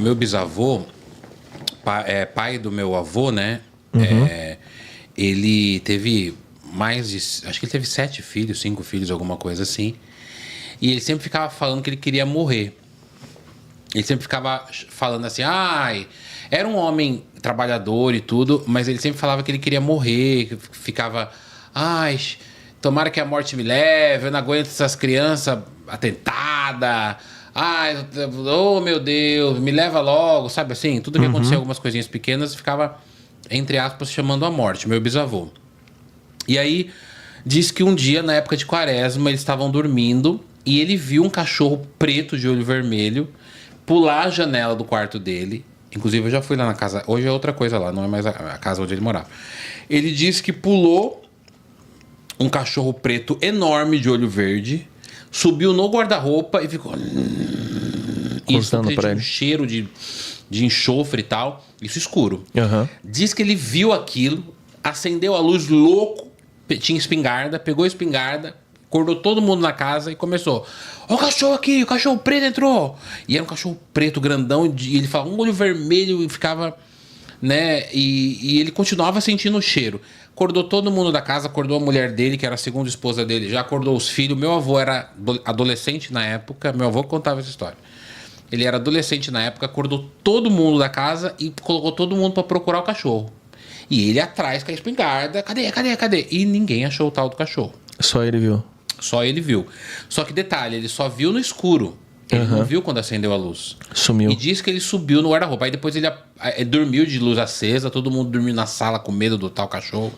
meu bisavô, pai do meu avô, né? Ele teve acho que ele teve 7 filhos, 5 filhos, alguma coisa assim. E ele sempre ficava falando que ele queria morrer. Ele sempre ficava falando assim, era um homem trabalhador e tudo, mas ele sempre falava que ele queria morrer, que ficava, tomara que a morte me leve, eu não aguento essas crianças atentadas, oh meu Deus, me leva logo, sabe assim? Tudo que acontecia, algumas coisinhas pequenas, ficava, entre aspas, chamando a morte, meu bisavô. E aí, diz que um dia, na época de quaresma, eles estavam dormindo e ele viu um cachorro preto de olho vermelho pular a janela do quarto dele. Inclusive, eu já fui lá na casa. Hoje é outra coisa lá, não é mais a casa onde ele morava. Ele disse que pulou um cachorro preto enorme de olho verde, subiu no guarda-roupa e ficou... Isso um cheiro de enxofre e tal. Isso escuro. Diz que ele viu aquilo, acendeu a luz louco, tinha espingarda, pegou a espingarda, acordou todo mundo na casa e começou: ó o cachorro aqui, o cachorro preto entrou. E era um cachorro preto, grandão, e ele falava um olho vermelho e ficava, né? E ele continuava sentindo o cheiro. Acordou todo mundo da casa, acordou a mulher dele, que era a segunda esposa dele, já acordou os filhos. Meu avô era adolescente na época, meu avô contava essa história. Ele era adolescente na época, acordou todo mundo da casa e colocou todo mundo para procurar o cachorro. E ele atrás com a espingarda, cadê? E ninguém achou o tal do cachorro. Só ele viu? Só ele viu. Só que detalhe, ele só viu no escuro. Ele não viu quando acendeu a luz. Sumiu. E diz que ele subiu no guarda-roupa. Aí depois ele dormiu de luz acesa, todo mundo dormiu na sala com medo do tal cachorro.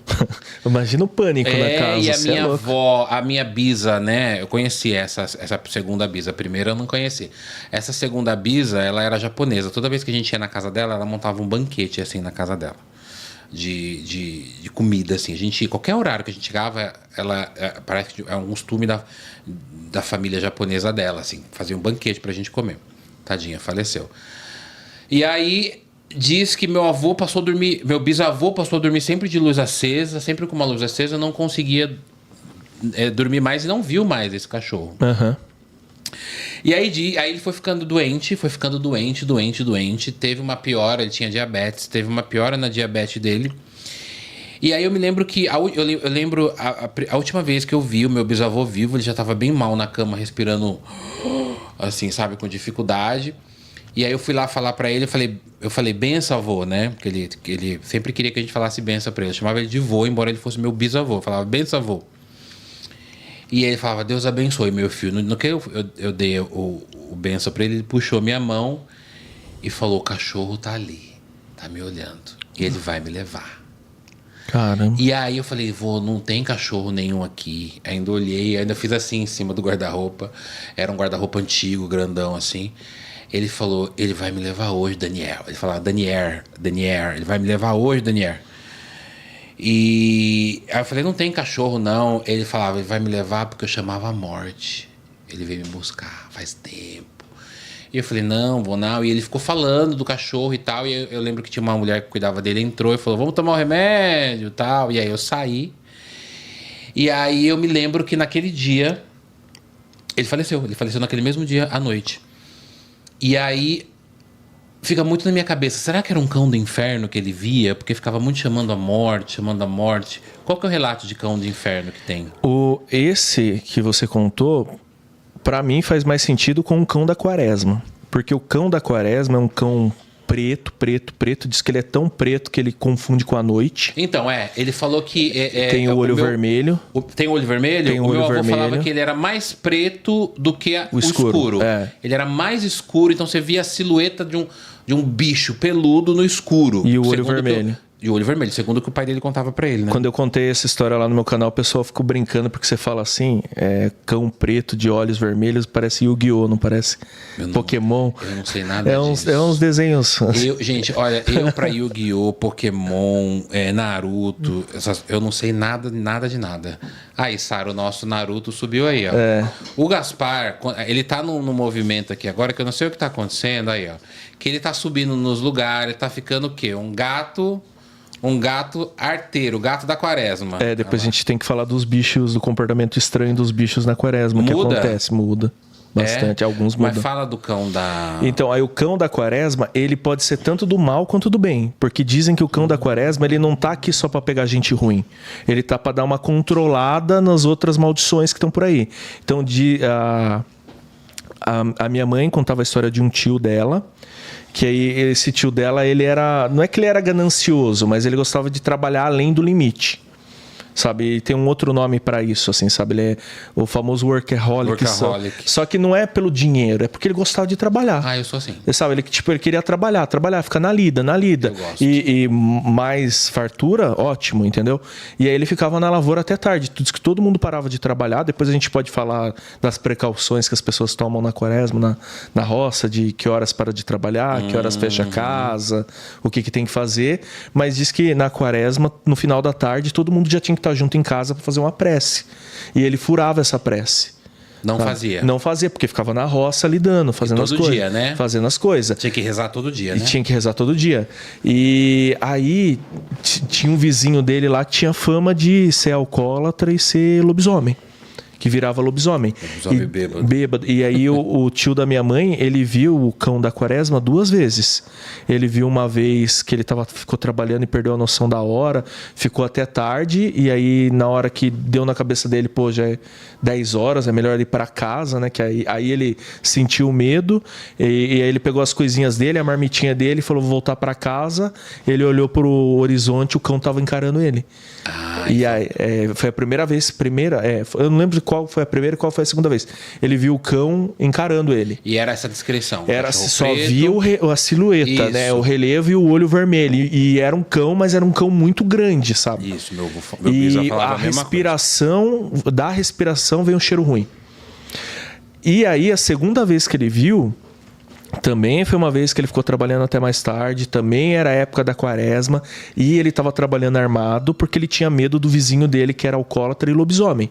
Imagina o pânico na casa. E a minha avó, a minha bisa, né? Eu conheci essa segunda bisa. A primeira eu não conheci. Essa segunda bisa, ela era japonesa. Toda vez que a gente ia na casa dela, ela montava um banquete assim na casa dela. De comida, assim. A gente, qualquer horário que a gente chegava, ela parece que é um costume da família japonesa dela, assim, fazia um banquete pra gente comer. Tadinha, faleceu. E aí diz que meu bisavô passou a dormir sempre de luz acesa, sempre com uma luz acesa, não conseguia dormir mais e não viu mais esse cachorro. E aí ele foi ficando doente, teve uma piora, ele tinha diabetes, teve uma piora na diabetes dele. E aí eu me lembro que, eu lembro a última vez que eu vi o meu bisavô vivo, ele já estava bem mal na cama, respirando assim, sabe, com dificuldade. E aí eu fui lá falar pra ele, eu falei benção, avô, né? Porque ele sempre queria que a gente falasse benção pra ele. Eu chamava ele de vô, embora ele fosse meu bisavô. Eu falava benção, avô. E aí ele falava, Deus abençoe, meu filho. No que eu dei o benção pra ele, ele puxou minha mão e falou, o cachorro tá ali, tá me olhando. E ele vai me levar. Caramba. E aí eu falei, vô, não tem cachorro nenhum aqui. Ainda olhei, ainda fiz assim em cima do guarda-roupa. Era um guarda-roupa antigo, grandão assim. Ele falou, ele vai me levar hoje, Daniel. Ele falava, Daniel, ele vai me levar hoje, Daniel. E aí eu falei, não tem cachorro não. Ele falava, ele vai me levar porque eu chamava a morte. Ele veio me buscar faz tempo. E eu falei, não, vou não. E ele ficou falando do cachorro e tal. E eu lembro que tinha uma mulher que cuidava dele, entrou e falou, vamos tomar o remédio e tal. E aí eu saí. E aí eu me lembro que naquele dia ele faleceu naquele mesmo dia à noite. E aí fica muito na minha cabeça, será que era um cão do inferno que ele via? Porque ficava muito chamando a morte. Qual que é o relato de cão do inferno que tem? Esse que você contou, pra mim faz mais sentido com o cão da quaresma. Porque o cão da quaresma é um cão preto. Diz que ele é tão preto que ele confunde com a noite. Então, ele falou que... tem o olho vermelho. Tem o olho vermelho? Tem o olho meu avô vermelho. falava que ele era mais preto do que o escuro. Ele era mais escuro, então você via a silhueta de um bicho peludo no escuro. E o olho vermelho. E o olho vermelho, segundo o que o pai dele contava pra ele, né? Quando eu contei essa história lá no meu canal, o pessoal ficou brincando, porque você fala assim, cão preto de olhos vermelhos, parece Yu-Gi-Oh!, não parece Pokémon? Eu não sei nada disso. É uns desenhos. Gente, olha, eu pra Yu-Gi-Oh!, Pokémon, Naruto, eu não sei nada de nada. Aí, Sara, o nosso Naruto subiu aí, ó. O Gaspar, ele tá num movimento aqui agora, que eu não sei o que tá acontecendo, aí, ó. Que ele tá subindo nos lugares, tá ficando o quê? Um gato arteiro, gato da quaresma. Depois a gente tem que falar dos bichos, do comportamento estranho dos bichos na quaresma. O que acontece? Muda. Bastante, alguns mudam. Mas fala do cão da... Então, aí o cão da quaresma, ele pode ser tanto do mal quanto do bem. Porque dizem que o cão da quaresma, ele não tá aqui só para pegar gente ruim. Ele tá para dar uma controlada nas outras maldições que estão por aí. Então, a minha mãe contava a história de um tio dela, que aí esse tio dela, ele era... Não é que ele era ganancioso, mas ele gostava de trabalhar além do limite. Sabe, e tem um outro nome para isso, assim, sabe? Ele é o famoso workaholic. Só que não é pelo dinheiro, é porque ele gostava de trabalhar. Ah, eu sou assim. Ele, sabe, ele queria trabalhar, ficar na lida. Eu gosto. E mais fartura, ótimo, entendeu? E aí ele ficava na lavoura até tarde. Diz que todo mundo parava de trabalhar. Depois a gente pode falar das precauções que as pessoas tomam na quaresma, na roça, de que horas para de trabalhar, que horas fecha a casa, o que tem que fazer. Mas diz que na quaresma, no final da tarde, todo mundo já tinha que estar junto em casa para fazer uma prece. E ele furava essa prece. Não fazia? Não fazia, porque ficava na roça lidando, fazendo as coisas. Todo dia, né? Fazendo as coisas. Tinha que rezar todo dia, né? E tinha que rezar todo dia. E aí tinha um vizinho dele lá que tinha fama de ser alcoólatra e ser lobisomem. Que virava lobisomem. Lobisomem bêbado. E aí o tio da minha mãe, ele viu o cão da quaresma 2 vezes. Ele viu uma vez que ele ficou trabalhando e perdeu a noção da hora, ficou até tarde, e aí na hora que deu na cabeça dele, pô, já é 10 horas, é melhor ele ir para casa, né? Que aí ele sentiu medo, e aí ele pegou as coisinhas dele, a marmitinha dele, falou, vou voltar para casa. Ele olhou pro horizonte, o cão tava encarando ele. E aí, foi a primeira vez, eu não lembro qual foi a primeira e qual foi a segunda vez. Ele viu o cão encarando ele. E era essa descrição? Era, só via a silhueta, né? O relevo e o olho vermelho. E era um cão, mas era um cão muito grande, sabe? Isso, meu bisavô falava a mesma respiração, coisa. Da respiração vem um cheiro ruim. E aí, a segunda vez que ele viu, também foi uma vez que ele ficou trabalhando até mais tarde, também era a época da quaresma, e ele estava trabalhando armado porque ele tinha medo do vizinho dele, que era alcoólatra e lobisomem.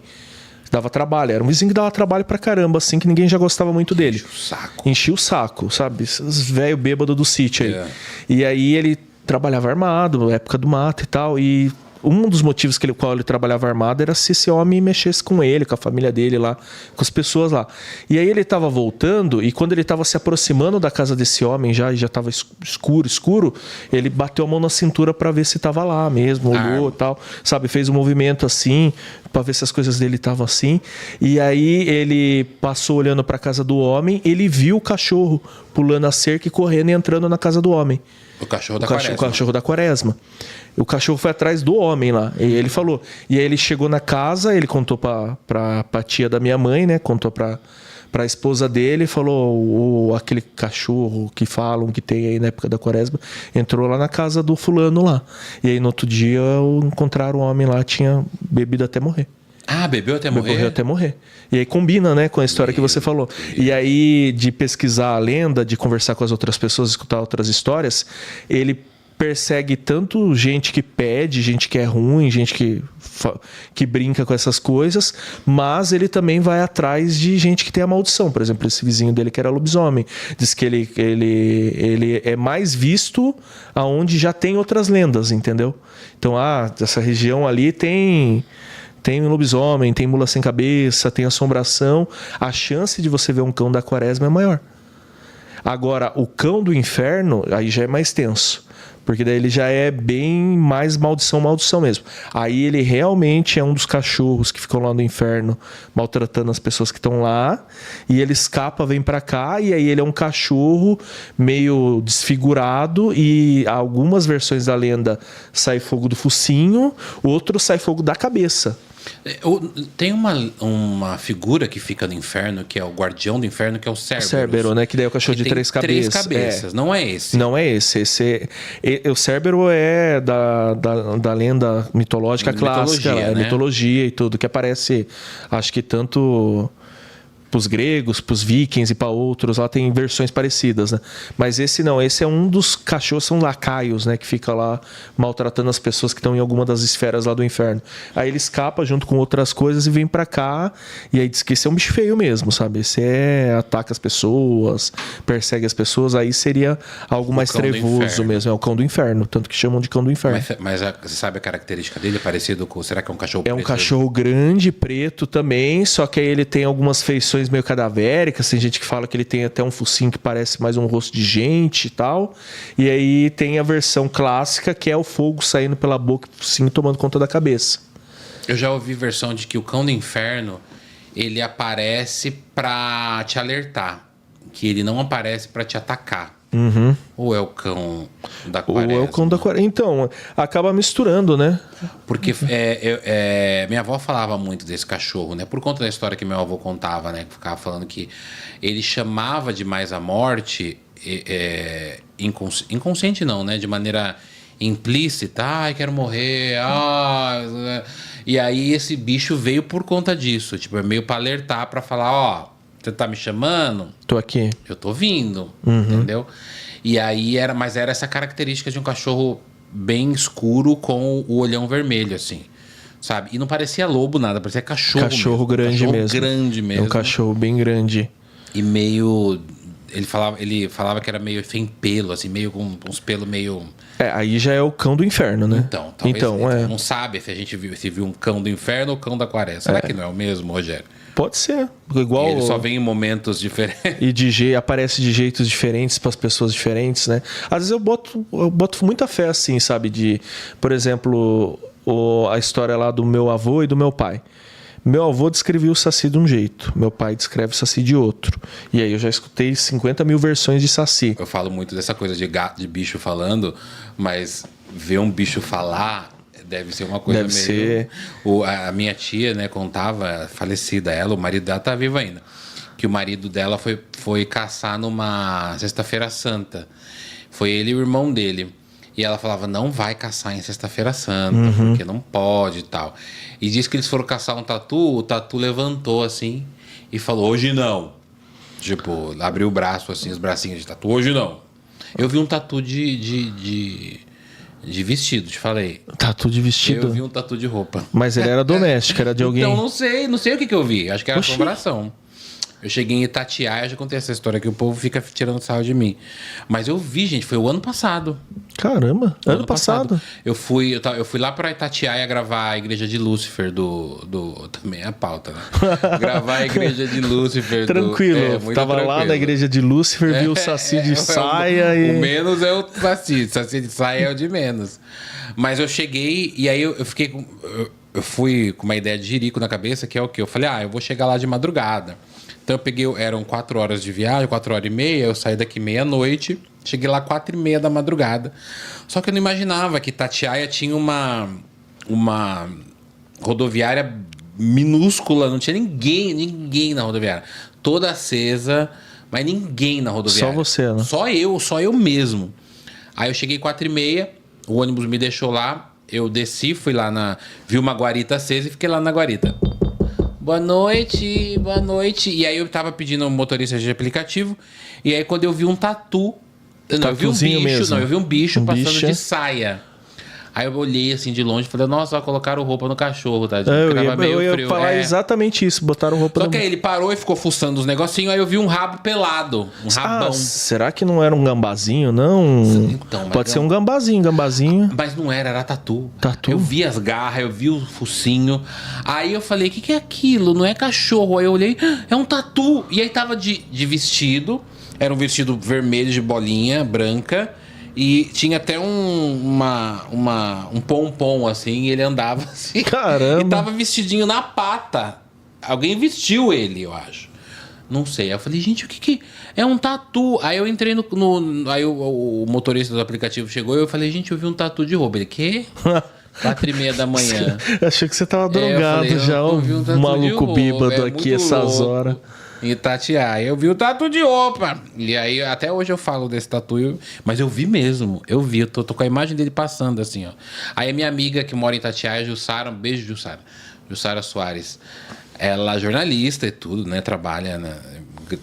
Dava trabalho, era um vizinho que dava trabalho pra caramba, assim, que ninguém já gostava muito dele. Enchia o saco, sabe? Os velho bêbado do sítio aí. E aí ele trabalhava armado, época do mato e tal, e um dos motivos pelo qual ele trabalhava armado era se esse homem mexesse com ele, com a família dele lá, com as pessoas lá. E aí ele estava voltando, e quando ele estava se aproximando da casa desse homem, já estava escuro, ele bateu a mão na cintura para ver se estava lá mesmo, olhou e tal, sabe? Fez um movimento assim, para ver se as coisas dele estavam assim. E aí ele passou olhando para a casa do homem, ele viu o cachorro pulando a cerca e correndo e entrando na casa do homem. O cachorro da quaresma. O cachorro da quaresma. O cachorro foi atrás do homem lá. E ele falou. E aí ele chegou na casa, ele contou pra tia da minha mãe, né? Contou pra esposa dele, falou: aquele cachorro que falam que tem aí na época da quaresma entrou lá na casa do fulano lá. E aí no outro dia encontraram o homem lá, tinha bebido até morrer. Ah, bebeu até morrer? Bebeu até morrer. E aí combina, né, com a história que você falou. E aí, de pesquisar a lenda, de conversar com as outras pessoas, escutar outras histórias, ele persegue tanto gente que pede, gente que é ruim, gente que brinca com essas coisas, mas ele também vai atrás de gente que tem a maldição. Por exemplo, esse vizinho dele que era lobisomem. Diz que ele é mais visto aonde já tem outras lendas, entendeu? Então, essa região ali tem lobisomem, tem mula sem cabeça, tem assombração. A chance de você ver um cão da quaresma é maior. Agora, o cão do inferno, aí já é mais tenso. Porque daí ele já é bem mais maldição mesmo. Aí ele realmente é um dos cachorros que ficam lá no inferno maltratando as pessoas que estão lá. E ele escapa, vem pra cá. E aí ele é um cachorro meio desfigurado. E algumas versões da lenda sai fogo do focinho. Outros sai fogo da cabeça. Tem uma figura que fica no inferno, que é o guardião do inferno, que é o Cérbero. Cérbero, né? Que daí é o cachorro de 3 cabeças. 3 cabeças, não é esse. Não é esse. O Cérbero é da lenda mitológica clássica. Né? Mitologia e tudo, que aparece, acho que tanto pros gregos, pros vikings e para outros, lá tem versões parecidas, né? Mas esse não, esse é um dos cachorros, são lacaios, né? Que fica lá maltratando as pessoas que estão em alguma das esferas lá do inferno. Aí ele escapa junto com outras coisas e vem para cá, e aí diz que esse é um bicho feio mesmo, sabe? Esse ataca as pessoas, persegue as pessoas, aí seria algo mais trevoso mesmo, é o cão do inferno, tanto que chamam de cão do inferno. Mas você sabe a característica dele? É parecido com, será que é um cachorro preto? É um cachorro grande, preto também, só que aí ele tem algumas feições versões meio cadavéricas, tem gente que fala que ele tem até um focinho que parece mais um rosto de gente e tal. E aí tem a versão clássica, que é o fogo saindo pela boca e o focinho tomando conta da cabeça. Eu já ouvi versão de que o cão do inferno, ele aparece pra te alertar. Que ele não aparece pra te atacar. Uhum. Ou é o cão da quaresma? Ou é o cão da quaresma. Então, acaba misturando, né? Porque minha avó falava muito desse cachorro, né? Por conta da história que meu avô contava, né? Que ficava falando que ele chamava demais a morte, inconsciente não, né? De maneira implícita. Ai, quero morrer. E aí esse bicho veio por conta disso. Tipo, é meio pra alertar, pra falar, ó... Você tá me chamando? Tô aqui. Eu tô vindo, entendeu? E aí mas era essa característica de um cachorro bem escuro com o olhão vermelho, assim, sabe? E não parecia lobo nada, parecia cachorro mesmo. Cachorro grande mesmo. Grande mesmo. É um cachorro bem grande. E meio... Ele falava que era meio sem pelo, assim, meio com uns pelos meio... Aí já é o cão do inferno, né? Então, talvez não sabe se a gente viu um cão do inferno ou cão da quaresma. Será que não é o mesmo, Rogério? Pode ser. Igual... Ele só vem em momentos diferentes. E aparece de jeitos diferentes para as pessoas diferentes, né? Às vezes eu boto muita fé assim, sabe? Por exemplo, a história lá do meu avô e do meu pai. Meu avô descrevia o Saci de um jeito, meu pai descreve o Saci de outro. E aí eu já escutei 50 mil versões de Saci. Eu falo muito dessa coisa de gato, de bicho falando, mas ver um bicho falar deve ser uma coisa deve meio... ser... A minha tia, né, contava, falecida ela, o marido dela tá vivo ainda, que o marido dela foi caçar numa Sexta-feira Santa. Foi ele e o irmão dele. E ela falava, não vai caçar em Sexta-feira Santa, porque não pode e tal. E disse que eles foram caçar um tatu, o tatu levantou assim e falou, hoje não. Tipo, abriu o braço assim, os bracinhos de tatu, hoje não. Eu vi um tatu de vestido, te falei. Tatu de vestido? Eu vi um tatu de roupa. Mas ele era doméstico, era de alguém? Então, não sei o que eu vi. Acho que era assombração. Eu cheguei em Itatiaia, já contei essa história que o povo fica tirando sarro de mim. Mas eu vi, gente, foi o ano passado. Caramba, ano passado. Eu fui lá pra Itatiaia gravar a Igreja de Lúcifer também é a pauta, né? Gravar a Igreja de Lúcifer. Tranquilo, tava tranquilo. Lá na Igreja de Lúcifer, viu o Saci de saia e... O menos é o Saci de saia é o de menos. Mas eu cheguei e aí eu fiquei com... Eu fui com uma ideia de jirico na cabeça, que é o quê? Eu falei, eu vou chegar lá de madrugada. Então eu peguei, eram 4 horas de viagem, 4 horas e meia, eu saí daqui meia-noite, cheguei lá 4h30 da madrugada. Só que eu não imaginava que Itatiaia tinha uma rodoviária minúscula, não tinha ninguém na rodoviária. Toda acesa, mas ninguém na rodoviária. Só você, né? Só eu mesmo. Aí eu cheguei 4h30, o ônibus me deixou lá, eu desci, fui lá vi uma guarita acesa e fiquei lá na guarita. Boa noite. E aí eu tava pedindo um motorista de aplicativo. E aí quando eu vi um tatu... eu vi um bicho passando de saia. Aí eu olhei assim de longe e falei, nossa, colocaram roupa no cachorro, tá? Eu ia falar exatamente isso, botaram roupa no... Só que aí ele parou e ficou fuçando os negocinhos, aí eu vi um rabo pelado, um rabão. Será que não era um gambazinho, não? Então, pode ser um gambazinho. Mas não era tatu. Eu vi as garras, eu vi o focinho. Aí eu falei, o que é aquilo? Não é cachorro. Aí eu olhei, é um tatu. E aí tava de vestido, era um vestido vermelho de bolinha, branca. E tinha até um pompom, assim, e ele andava assim. Caramba! E tava vestidinho na pata. Alguém vestiu ele, eu acho. Não sei. Aí eu falei, gente, o que é um tatu? Aí eu entrei aí o motorista do aplicativo chegou e eu falei, gente, eu vi um tatu de roupa. Ele, quê? 4h30 da manhã. Achei que você tava drogado já, um maluco bíbado aqui essas horas. Em Itatiaia. Eu vi o tatu de roupa. E aí, até hoje eu falo desse tatu. Mas eu vi mesmo. Eu vi. Eu tô com a imagem dele passando assim, ó. Aí a minha amiga que mora em Itatiaia, Jussara, um beijo, Jussara. Jussara Soares. Ela é jornalista e tudo, né? Trabalha, né?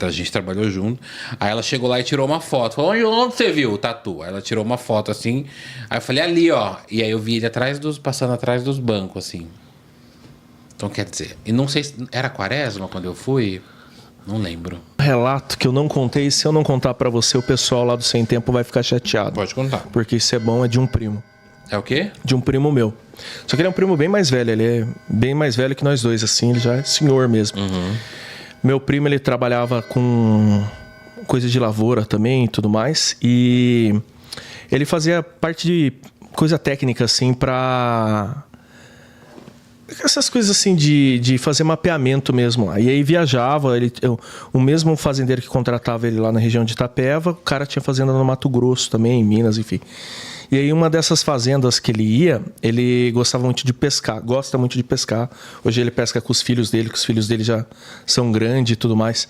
A gente trabalhou junto. Aí ela chegou lá e tirou uma foto. Falou, onde você viu o tatu? Aí ela tirou uma foto assim. Aí eu falei, ali, ó. E aí eu vi ele passando atrás dos bancos, assim. Então, quer dizer... E não sei se... Era quaresma quando eu fui... Não lembro. Relato que eu não contei. Se eu não contar pra você, o pessoal lá do Sem Tempo vai ficar chateado. Pode contar. Porque isso é bom, é de um primo. É o quê? De um primo meu. Só que ele é um primo bem mais velho. Ele é bem mais velho que nós dois, assim. Ele já é senhor mesmo. Meu primo, ele trabalhava com coisa de lavoura também e tudo mais. E ele fazia parte de coisa técnica, assim, pra... essas coisas assim de fazer mapeamento mesmo. E aí viajava, o mesmo fazendeiro que contratava ele lá na região de Itapeva, o cara tinha fazenda no Mato Grosso também, em Minas, enfim. E aí uma dessas fazendas que ele ia, ele gostava muito de pescar, gosta muito de pescar. Hoje ele pesca com os filhos dele, que os filhos dele já são grandes e tudo mais.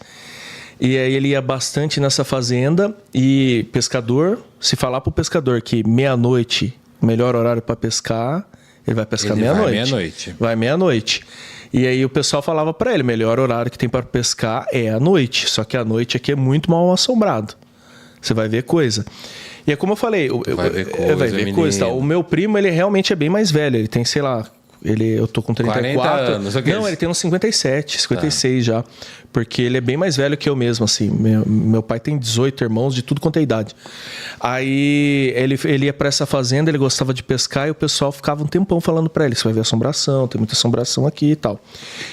E aí ele ia bastante nessa fazenda e pescador, se falar pro pescador que meia-noite, melhor horário para pescar, ele vai pescar meia-noite. Vai meia-noite. E aí o pessoal falava para ele, melhor horário que tem para pescar é a noite. Só que a noite aqui é muito mal assombrado. Você vai ver coisa. E é como eu falei, vai ver coisa. Tá? O meu primo, ele realmente é bem mais velho. Ele tem, sei lá, eu tô com 34. 40 anos. Não, ele tem uns 57, 56 já. Porque ele é bem mais velho que eu mesmo, assim. Meu pai tem 18 irmãos de tudo quanto é idade. Aí ele ia pra essa fazenda, ele gostava de pescar e o pessoal ficava um tempão falando pra ele: você vai ver assombração, tem muita assombração aqui e tal.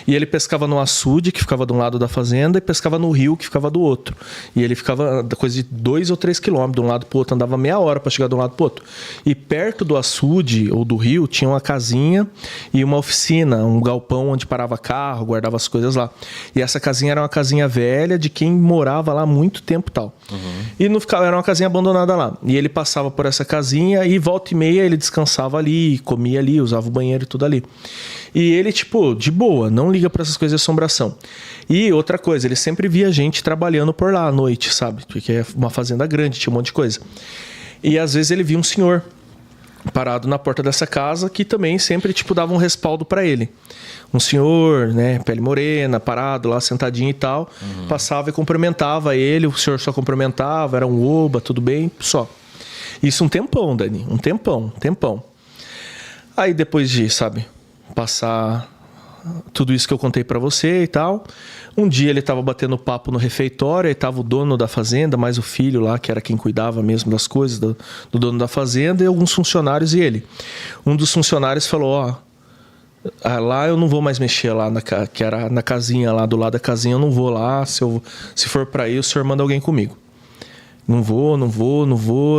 E ele pescava no açude, que ficava de um lado da fazenda, e pescava no rio, que ficava do outro. E ele ficava coisa de 2 ou 3 quilômetros de um lado pro outro, andava meia hora pra chegar de um lado pro outro. E perto do açude ou do rio tinha uma casinha e uma oficina, um galpão onde parava carro, guardava as coisas lá. E essa casinha era uma casinha velha de quem morava lá há muito tempo e tal. E não ficava, era uma casinha abandonada lá. E ele passava por essa casinha e volta e meia ele descansava ali, comia ali, usava o banheiro e tudo ali. E ele, tipo, de boa, não liga pra essas coisas de assombração. E outra coisa, ele sempre via gente trabalhando por lá à noite, sabe? Porque é uma fazenda grande, tinha um monte de coisa. E às vezes ele via um senhor parado na porta dessa casa que também sempre, tipo, dava um respaldo pra ele. Um senhor, né, pele morena, parado lá, sentadinho e tal, passava e cumprimentava ele, o senhor só cumprimentava, era um oba, tudo bem, só. Isso um tempão, Dani, um tempão. Aí depois de, sabe, passar tudo isso que eu contei pra você e tal, um dia ele tava batendo papo no refeitório, aí tava o dono da fazenda, mais o filho lá, que era quem cuidava mesmo das coisas do dono da fazenda, e alguns funcionários e ele. Um dos funcionários falou: ó, lá eu não vou mais mexer lá, que era na casinha lá, do lado da casinha, eu não vou lá, se for pra ir, o senhor manda alguém comigo. Não vou,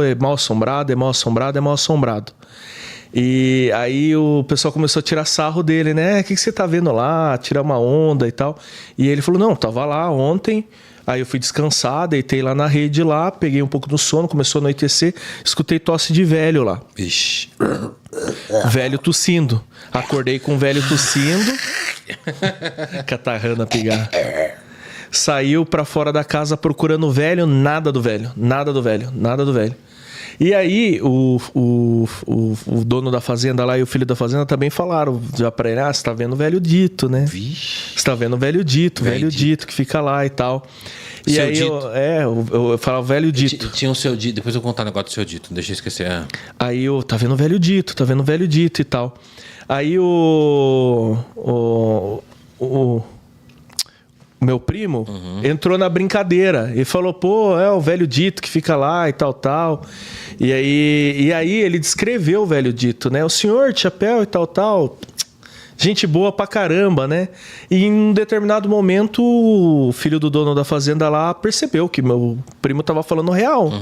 é mal assombrado. E aí o pessoal começou a tirar sarro dele, né? O que você tá vendo lá? Tirar uma onda e tal. E ele falou: não, tava lá ontem. Aí eu fui descansar, deitei lá na rede lá, peguei um pouco do sono, começou a anoitecer, escutei tosse de velho lá. Vixe. Velho tossindo. Acordei com o velho tossindo. Catarrando a pigar. Saiu pra fora da casa procurando o velho, nada do velho. E aí, o dono da fazenda lá e o filho da fazenda também falaram já pra ele: você tá vendo o velho dito, né? Vixe. Você tá vendo o velho dito que fica lá e tal. E seu aí dito. eu falava velho dito. Tinha o seu dito, depois eu vou contar um negócio do seu dito, não deixa eu esquecer. Aí tá vendo o velho dito e tal. Aí o meu primo entrou na brincadeira e falou: pô, é o velho dito que fica lá e tal. E aí ele descreveu o velho dito, né? O senhor de chapéu e tal. Gente boa pra caramba, né? E em um determinado momento, o filho do dono da fazenda lá percebeu que meu primo tava falando real.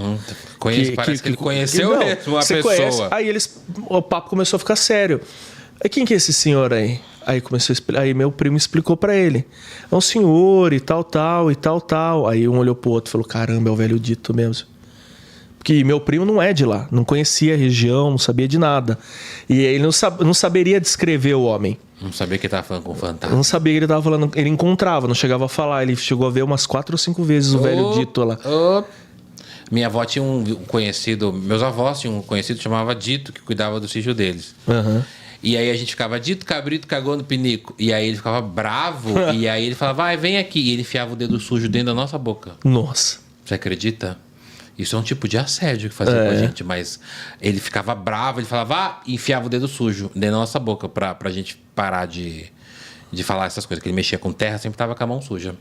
Parece que ele conheceu mesmo a pessoa. Conhece. Aí o papo começou a ficar sério. Aí quem que é esse senhor aí? Aí meu primo explicou pra ele: é um senhor e tal. Aí um olhou pro outro e falou: caramba, é o velho dito mesmo. Porque meu primo não é de lá, não conhecia a região, não sabia de nada. E ele não saberia descrever o homem. Não sabia que ele tava falando com o fantasma. Não sabia que ele tava falando, ele encontrava, não chegava a falar. Ele chegou a ver umas 4 ou 5 vezes o velho dito lá. Minha avó tinha um conhecido, meus avós tinham um conhecido que chamava Dito, que cuidava do sítio deles. E aí a gente ficava: Dito, cabrito, cagou no pinico. E aí ele ficava bravo. E aí ele falava: vai, vem aqui. E ele enfiava o dedo sujo dentro da nossa boca. Nossa. Você acredita? Isso é um tipo de assédio que fazia com a gente. Mas ele ficava bravo, ele falava: e enfiava o dedo sujo dentro da nossa boca pra gente parar de falar essas coisas. Que ele mexia com terra, sempre tava com a mão suja.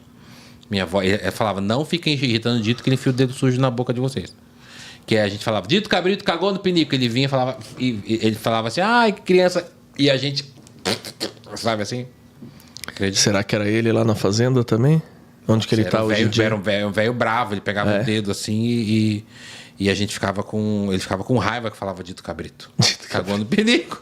Minha avó ela falava: não fiquem irritando o Dito, que ele enfia o dedo sujo na boca de vocês. Que a gente falava: Dito, cabrito, cagou no pinico. Ele vinha e ele falava assim: ai, que criança. E a gente, sabe assim? Acredita? Será que era ele lá na fazenda também? Onde que ele tá hoje em dia? Era um velho bravo, ele pegava o dedo assim e a gente ficava com... Ele ficava com raiva que falava Dito Cabrito. Cagou no perigo.